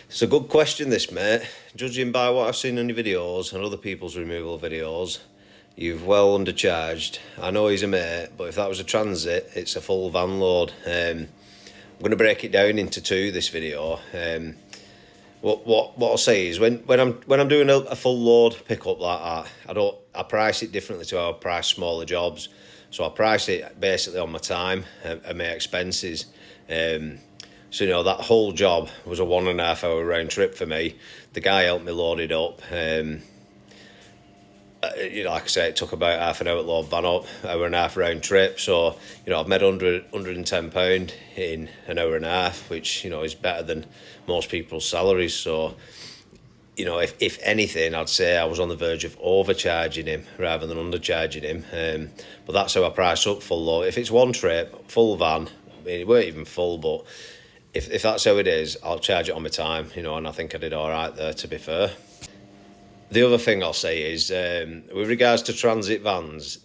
It's a good question, this, mate. Judging by what I've seen on your videos and other people's removal videos, you've well undercharged. I know he's a mate, but if that was a transit, it's a full van load. I'm going to break it down into two this video. What I'll say is when I'm doing a full load pickup like that, I price it differently to how I price smaller jobs. So I price it basically on my time and my expenses. So, that whole job was a 1.5 hour round trip for me. The guy helped me load it up. Like I say, it took about half an hour to load van up, hour and a half round trip. So, I've made £110 in an hour and a half, which, is better than most people's salaries. So, if anything, I'd say I was on the verge of overcharging him rather than undercharging him. But that's how I price up full load. If it's one trip, full van, it weren't even full, but if that's how it is, I'll charge it on my time, and I think I did all right there, to be fair. The other thing I'll say is, with regards to transit vans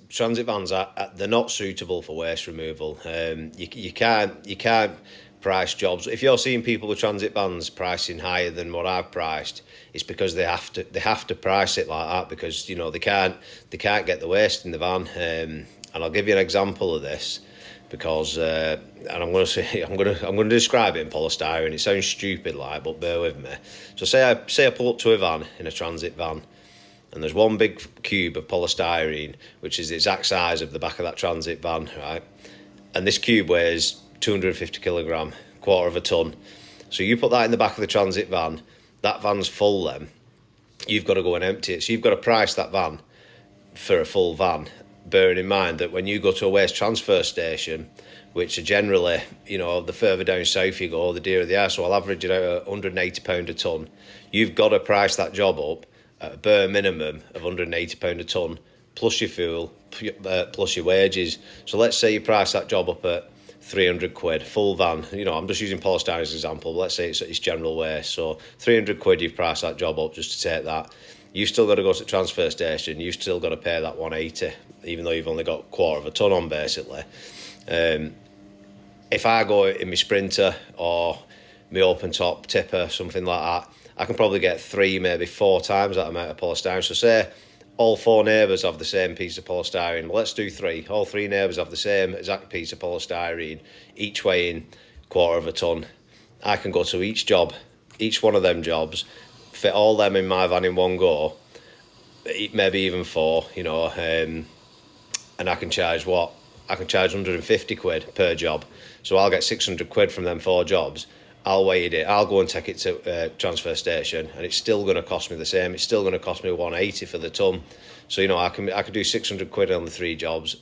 they're not suitable for waste removal. You can't price jobs. If you're seeing people with transit vans pricing higher than what I've priced, it's because they have to price it like that because they can't get the waste in the van. And I'll give you an example of this. Because and I'm going to describe it in polystyrene. It sounds stupid, but bear with me. So say I pull up to a van in a transit van, and there's one big cube of polystyrene, which is the exact size of the back of that transit van, right? And this cube weighs 250 kilogram, quarter of a ton. So you put that in the back of the transit van. That van's full. Then you've got to go and empty it. So you've got to price that van for a full van, bearing in mind that when you go to a waste transfer station, which are generally, the further down south you go, the dearer they are, so I'll average it out at £180 a tonne, you've got to price that job up at a bare minimum of £180 a tonne, plus your fuel, plus your wages. So let's say you price that job up at 300 quid, full van, I'm just using polystyrene as an example, but let's say it's general waste, so 300 quid you've priced that job up just to take that. You've still got to go to the transfer station. You've still got to pay that 180, even though you've only got a quarter of a tonne on, basically. If I go in my Sprinter or my open top tipper, something like that, I can probably get 3, maybe 4 times that amount of polystyrene. So say all 4 neighbours have the same piece of polystyrene. Well, let's do 3. All 3 neighbours have the same exact piece of polystyrene, each weighing quarter of a tonne. I can go to each one of them jobs, fit all them in my van in one go, maybe even 4, and I can charge 150 quid per job. So I'll get 600 quid from them 4 jobs. I'll weight it, I'll go and take it to transfer station, and it's still going to cost me the same. It's still going to cost me 180 for the tonne. So I can do 600 quid on the 3 jobs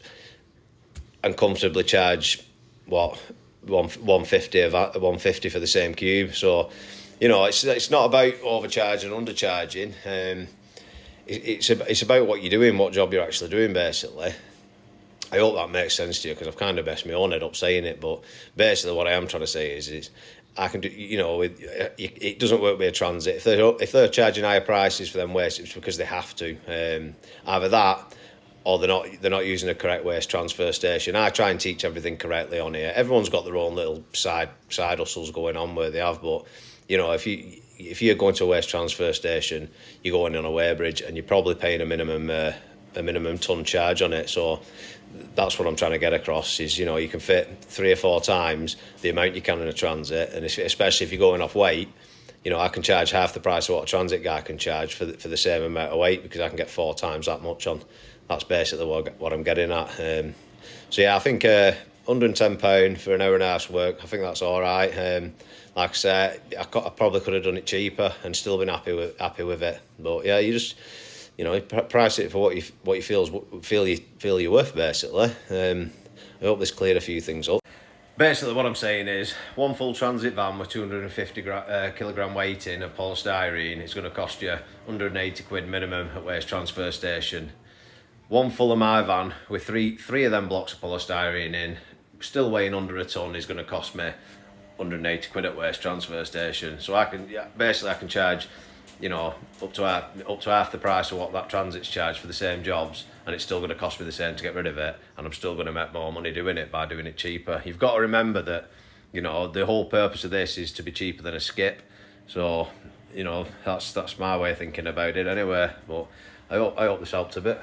and comfortably charge 150 for the same cube. So it's not about overcharging and undercharging. It's about what you're doing, what job you're actually doing, basically. I hope that makes sense to you, because I've kind of messed my own head up saying it, but basically what I am trying to say is I can do, it doesn't work with a transit. If they're charging higher prices for them waste, it's because they have to. Either that, or they're not using a correct waste transfer station. I try and teach everything correctly on here. Everyone's got their own little side hustles going on where they have, but if you're going to a waste transfer station, you're going on a weighbridge and you're probably paying a minimum ton charge on it. So that's what I'm trying to get across is, you can fit 3 or 4 times the amount you can in a transit, and especially if you're going off weight, I can charge half the price of what a transit guy can charge for the same amount of weight, because I can get 4 times that much on. That's basically what I'm getting at. So yeah, I think £110 for an hour and a half's work, I think that's all right. Like I said, I probably could have done it cheaper and still been happy with it. But yeah, you just price it for what you feel you're worth, basically. I hope this cleared a few things up. Basically, what I'm saying is, one full transit van with 250 kilogram weighting of polystyrene is going to cost you 180 quid minimum at waste transfer station. One full of my van with three of them blocks of polystyrene in, still weighing under a tonne, is going to cost me 180 quid at waste transfer station. So I can charge, up to half the price of what that transit's charged for the same jobs, and it's still going to cost me the same to get rid of it, and I'm still going to make more money doing it by doing it cheaper. You've got to remember that, the whole purpose of this is to be cheaper than a skip. So, you know, that's my way of thinking about it anyway. But I hope this helped a bit.